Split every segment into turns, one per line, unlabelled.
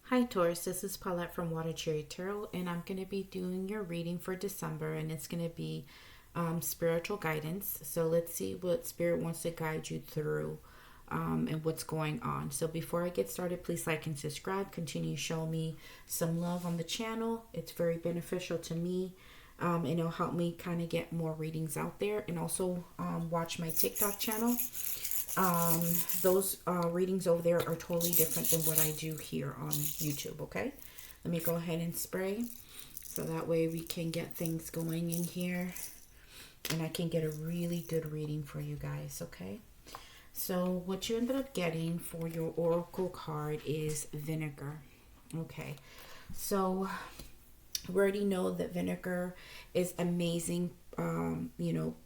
Hi Taurus, this is Paulette from Water Cherry Tarot, and I'm going to be doing your reading for December, and it's going to be spiritual guidance. So let's see what Spirit wants to guide you through and what's going on. So before I get started, please like and subscribe. Continue to show me some love on the channel. It's very beneficial to me, and it'll help me kind of get more readings out there. And also watch my TikTok channel. Those readings over there are totally different than what I do here on YouTube, okay? Let me go ahead and spray so that way we can get things going in here and I can get a really good reading for you guys, okay? So what you ended up getting for your oracle card is vinegar, okay? So we already know that vinegar is amazing,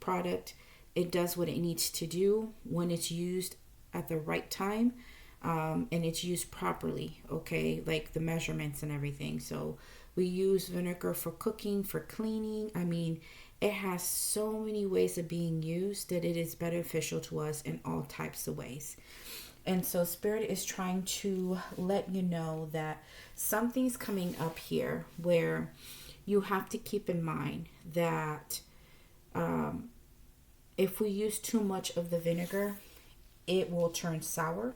product. It does what it needs to do when it's used at the right time, and it's used properly, okay, like the measurements and everything. So we use vinegar for cooking, for cleaning. I mean, it has so many ways of being used that it is beneficial to us in all types of ways. And so Spirit is trying to let you know that something's coming up here where you have to keep in mind that if we use too much of the vinegar, it will turn sour.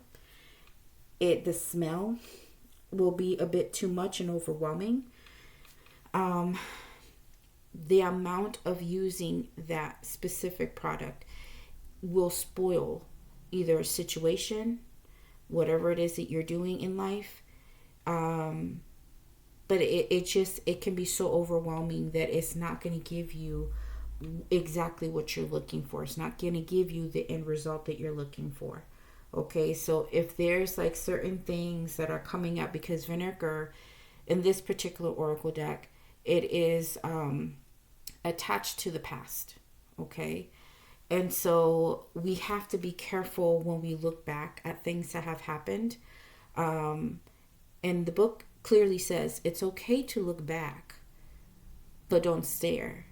The smell will be a bit too much and overwhelming. The amount of using that specific product will spoil either a situation, whatever it is that you're doing in life. But it can be so overwhelming that it's not going to give you exactly what you're looking for. It's not going to give you the end result that you're looking for. Okay, so if there's like certain things that are coming up, because vinegar in this particular oracle deck, it is attached to the past. Okay, and so we have to be careful when we look back at things that have happened. And the book clearly says it's okay to look back, but don't stare.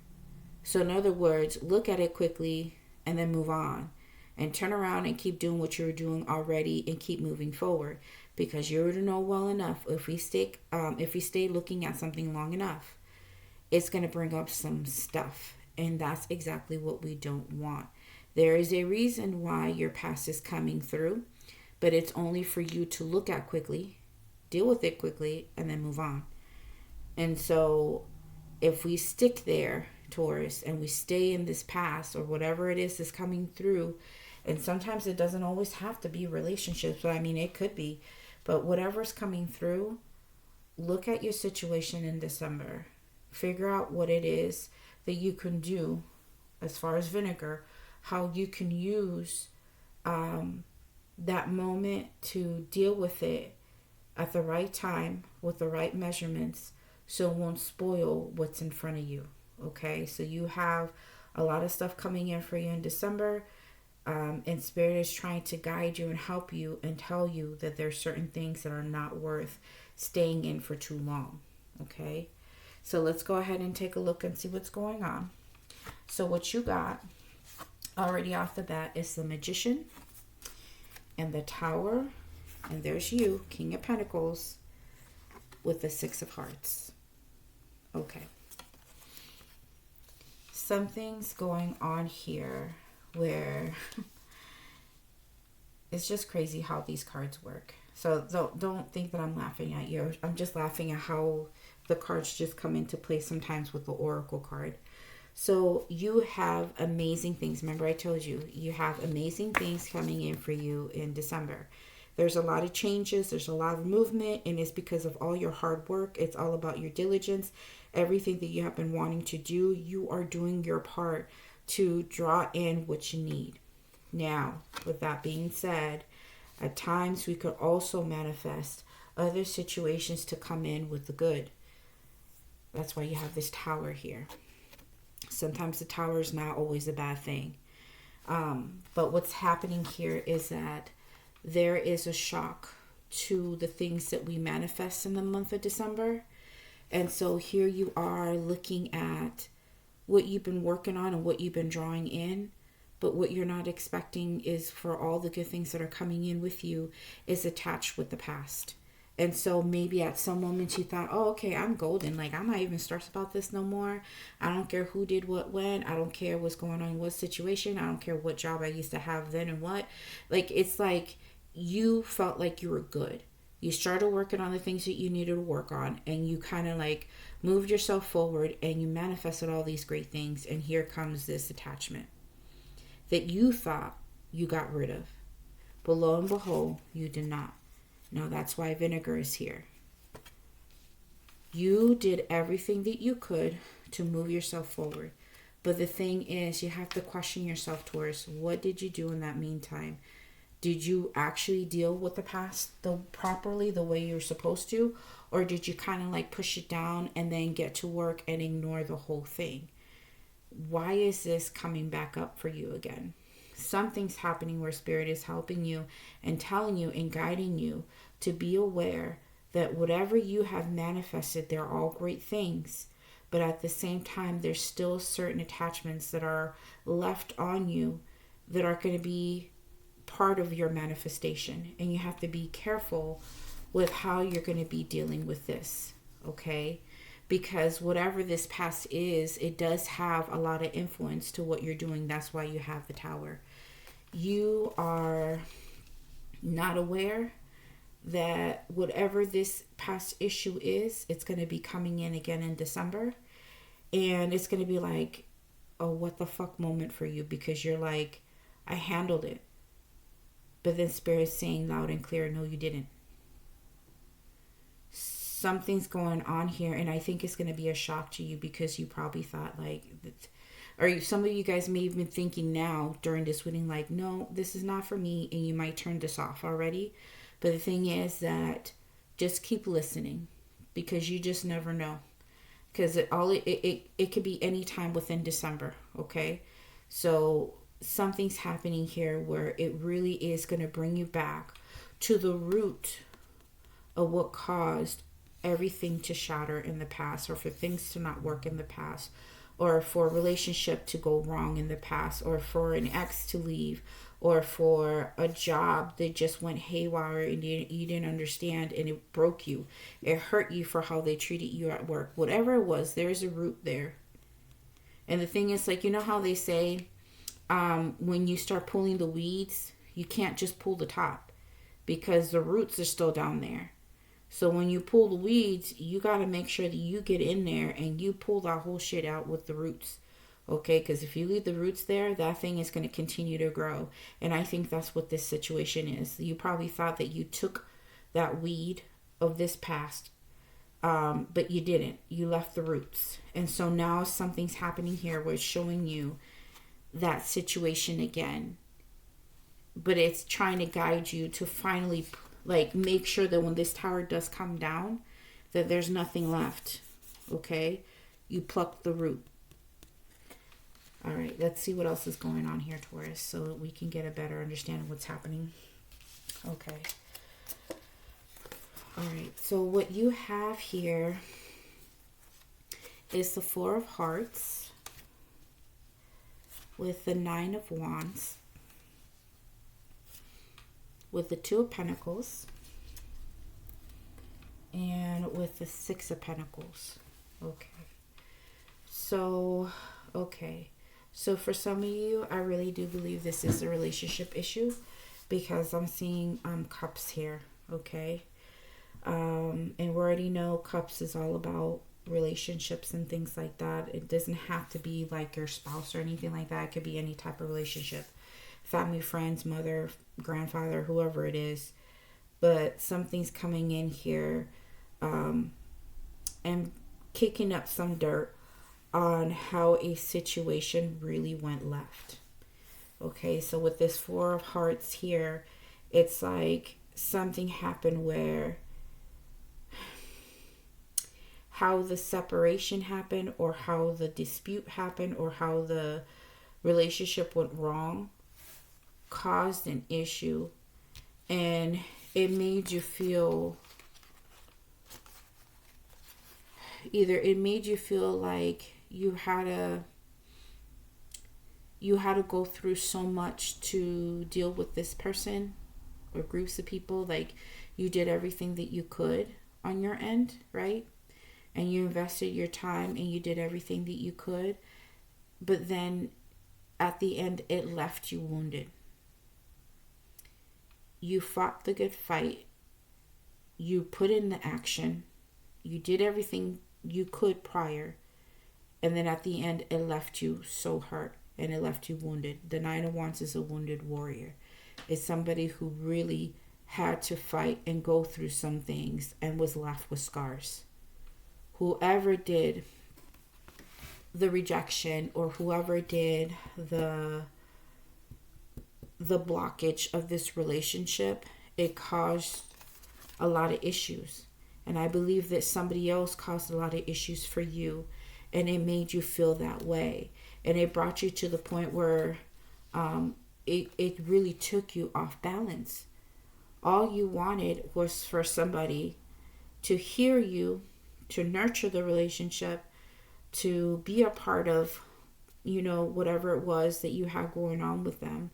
So in other words, look at it quickly and then move on and turn around and keep doing what you're doing already and keep moving forward, because you already know well enough if we stay looking at something long enough, it's going to bring up some stuff, and that's exactly what we don't want. There is a reason why your past is coming through, but it's only for you to look at quickly, deal with it quickly, and then move on. And so if we stick there, Taurus, and we stay in this past or whatever it is that's coming through, and sometimes it doesn't always have to be relationships, but I mean it could be, but whatever's coming through, look at your situation in December, figure out what it is that you can do as far as vinegar, how you can use that moment to deal with it at the right time with the right measurements, so it won't spoil what's in front of you. Okay, so you have a lot of stuff coming in for you in December, and Spirit is trying to guide you and help you and tell you that there's certain things that are not worth staying in for too long. Okay, so let's go ahead and take a look and see what's going on. So what you got already off the bat is the Magician and the Tower, and there's you, King of Pentacles, with the Six of Hearts. Okay. Something's going on here where it's just crazy how these cards work. So don't think that I'm laughing at you. I'm just laughing at how the cards just come into play sometimes with the oracle card. So you have amazing things. Remember I told you, you have amazing things coming in for you in December. There's a lot of changes. There's a lot of movement, and it's because of all your hard work. It's all about your diligence. Everything that you have been wanting to do, you are doing your part to draw in what you need. Now, with that being said, at times we could also manifest other situations to come in with the good. That's why you have this Tower here. Sometimes the Tower is not always a bad thing. But what's happening here is that there is a shock to the things that we manifest in the month of December. And so here you are looking at what you've been working on and what you've been drawing in. But what you're not expecting is for all the good things that are coming in with you is attached with the past. And so maybe at some moment you thought, oh, okay, I'm golden. Like, I'm not even stressed about this no more. I don't care who did what when. I don't care what's going on in what situation. I don't care what job I used to have then and what. Like, it's like you felt like you were good. You started working on the things that you needed to work on, and you kind of like moved yourself forward, and you manifested all these great things. And here comes this attachment that you thought you got rid of. But lo and behold, you did not. Now that's why vinegar is here. You did everything that you could to move yourself forward. But the thing is, you have to question yourself, Taurus. What did you do in that meantime? Did you actually deal with the past properly the way you're supposed to? Or did you kind of like push it down and then get to work and ignore the whole thing? Why is this coming back up for you again? Something's happening where Spirit is helping you and telling you and guiding you to be aware that whatever you have manifested, they're all great things. But at the same time, there's still certain attachments that are left on you that are going to be part of your manifestation. And you have to be careful with how you're going to be dealing with this, okay? Because whatever this past is, it does have a lot of influence to what you're doing. That's why you have the Tower. You are not aware that whatever this past issue is, it's going to be coming in again in December. And it's going to be like a what the fuck moment for you, because you're like, I handled it. But then Spirit's saying loud and clear, no, you didn't. Something's going on here, and I think it's going to be a shock to you, because you probably thought like, or some of you guys may have been thinking now during this reading like, no, this is not for me, and you might turn this off already. But the thing is that just keep listening, because you just never know, because it could be any time within December. Okay, so something's happening here where it really is going to bring you back to the root of what caused everything to shatter in the past, or for things to not work in the past, or for a relationship to go wrong in the past, or for an ex to leave, or for a job that just went haywire and you didn't understand and it broke you. It hurt you for how they treated you at work. Whatever it was, there's a root there. And the thing is, like, you know how they say, when you start pulling the weeds, you can't just pull the top, because the roots are still down there. So when you pull the weeds, you got to make sure that you get in there and you pull that whole shit out with the roots. Okay, because if you leave the roots there, that thing is going to continue to grow. And I think that's what this situation is. You probably thought that you took that weed of this past, but you didn't. You left the roots. And so now something's happening here where it's showing you that situation again. But it's trying to guide you to finally like make sure that when this tower does come down, that there's nothing left. Okay, you pluck the root. All right, let's see what else is going on here, Taurus, so that we can get a better understanding of what's happening. Okay, all right, so what you have here is the Four of Hearts with the Nine of Wands, with the Two of Pentacles, and with the Six of Pentacles. Okay. So for some of you, I really do believe this is a relationship issue, because I'm seeing Cups here. Okay. And we already know Cups is all about relationships and things like that. It doesn't have to be like your spouse or anything like that. It could be any type of relationship. Family, friends, mother, grandfather, whoever it is. But something's coming in here and kicking up some dirt on how a situation really went left. Okay, so with this Four of Hearts here, it's like something happened where how the separation happened, or how the dispute happened, or how the relationship went wrong caused an issue, and it made you feel like you had to go through so much to deal with this person or groups of people. Like You did everything that you could on your end, right? And you invested your time and you did everything that you could. But then at the end, it left you wounded. You fought the good fight. You put in the action. You did everything you could prior. And then at the end, it left you so hurt and it left you wounded. The Nine of Wands is a wounded warrior. It's somebody who really had to fight and go through some things and was left with scars. Whoever did the rejection or whoever did the blockage of this relationship, it caused a lot of issues. And I believe that somebody else caused a lot of issues for you, and it made you feel that way. And it brought you to the point where it really took you off balance. All you wanted was for somebody to hear you, to nurture the relationship, to be a part of, whatever it was that you had going on with them.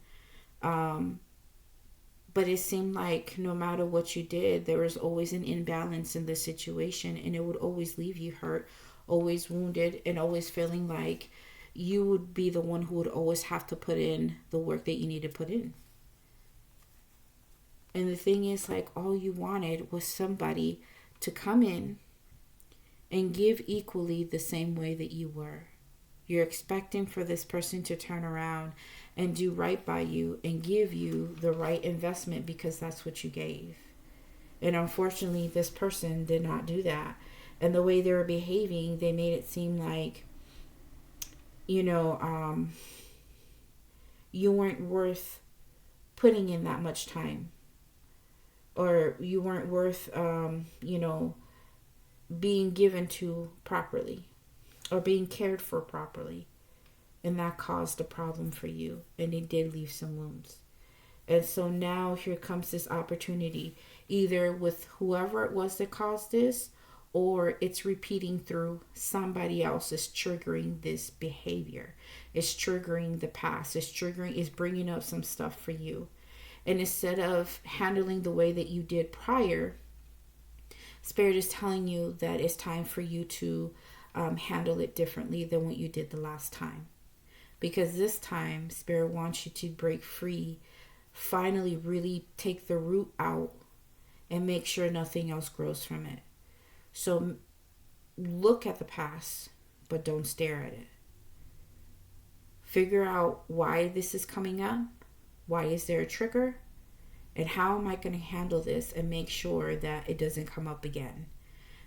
But it seemed like no matter what you did, there was always an imbalance in the situation, and it would always leave you hurt, always wounded, and always feeling like you would be the one who would always have to put in the work that you need to put in. And the thing is, like, all you wanted was somebody to come in and give equally the same way that you were. You're expecting for this person to turn around and do right by you and give you the right investment because that's what you gave. And unfortunately, this person did not do that. And the way they were behaving, they made it seem like, you weren't worth putting in that much time. Or you weren't worth, being given to properly or being cared for properly. And that caused a problem for you. And it did leave some wounds. And so now here comes this opportunity, either with whoever it was that caused this, or it's repeating through somebody else is triggering this behavior. It's triggering the past. It's bringing up some stuff for you. And instead of handling the way that you did prior, Spirit is telling you that it's time for you to handle it differently than what you did the last time. Because this time, Spirit wants you to break free, finally really take the root out and make sure nothing else grows from it. So look at the past, but don't stare at it. Figure out why this is coming up. Why is there a trigger? And how am I going to handle this and make sure that it doesn't come up again?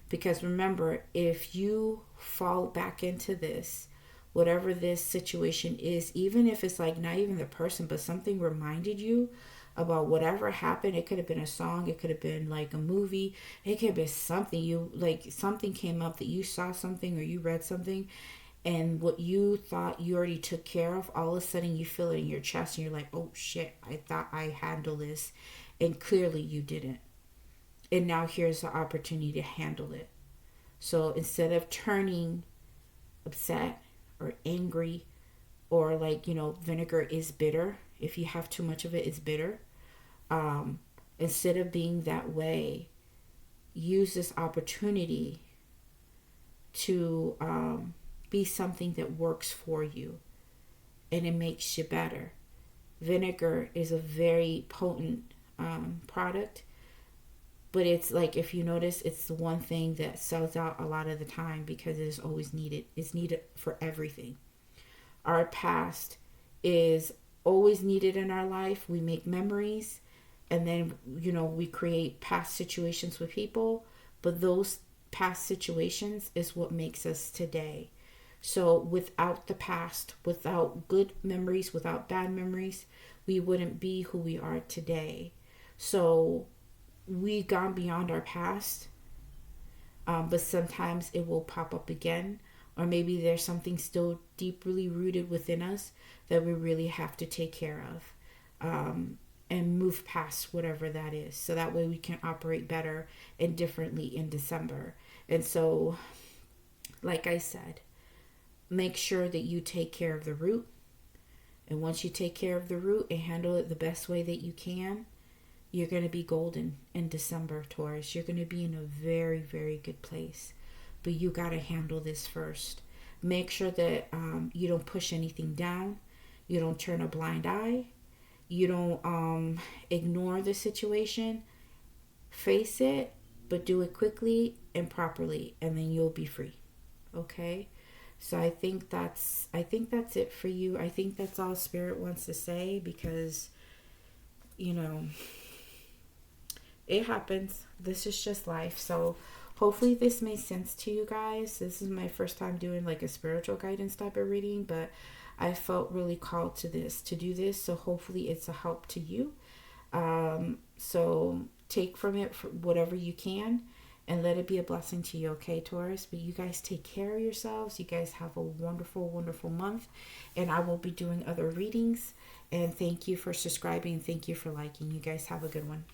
Because remember, if you fall back into this, whatever this situation is, even if it's like not even the person, but something reminded you about whatever happened. It could have been a song. It could have been like a movie. It could have been something. Something came up that you saw something or you read something, and what you thought you already took care of, all of a sudden you feel it in your chest and you're like, oh shit, I thought I handled this. And clearly you didn't. And now here's the opportunity to handle it. So instead of turning upset or angry, or vinegar is bitter. If you have too much of it, it's bitter. Instead of being that way, use this opportunity to be something that works for you and it makes you better. Vinegar is a very potent product, but it's like, if you notice, it's the one thing that sells out a lot of the time because it is always needed. It's needed for everything. Our past is always needed in our life. We make memories, and then we create past situations with people, but those past situations is what makes us today. So without the past, without good memories, without bad memories, we wouldn't be who we are today. So we've gone beyond our past, but sometimes it will pop up again, or maybe there's something still deeply rooted within us that we really have to take care of, and move past whatever that is, so that way we can operate better and differently in December. And so, like I said, make sure that you take care of the root. And once you take care of the root and handle it the best way that you can, You're going to be golden in December, Taurus. You're going to be in a very, very good place. But you got to handle this first. Make sure that you don't push anything down. You don't turn a blind eye. You don't ignore the situation. Face it, but do it quickly and properly, and then you'll be free. Okay? So I think that's it for you. I think that's all Spirit wants to say, because it happens. This is just life. So hopefully this made sense to you guys. This is my first time doing like a spiritual guidance type of reading, but I felt really called to do this. So hopefully it's a help to you. So take from it for whatever you can, and let it be a blessing to you, okay, Taurus? But you guys take care of yourselves. You guys have a wonderful, wonderful month, and I will be doing other readings. And thank you for subscribing. Thank you for liking. You guys have a good one.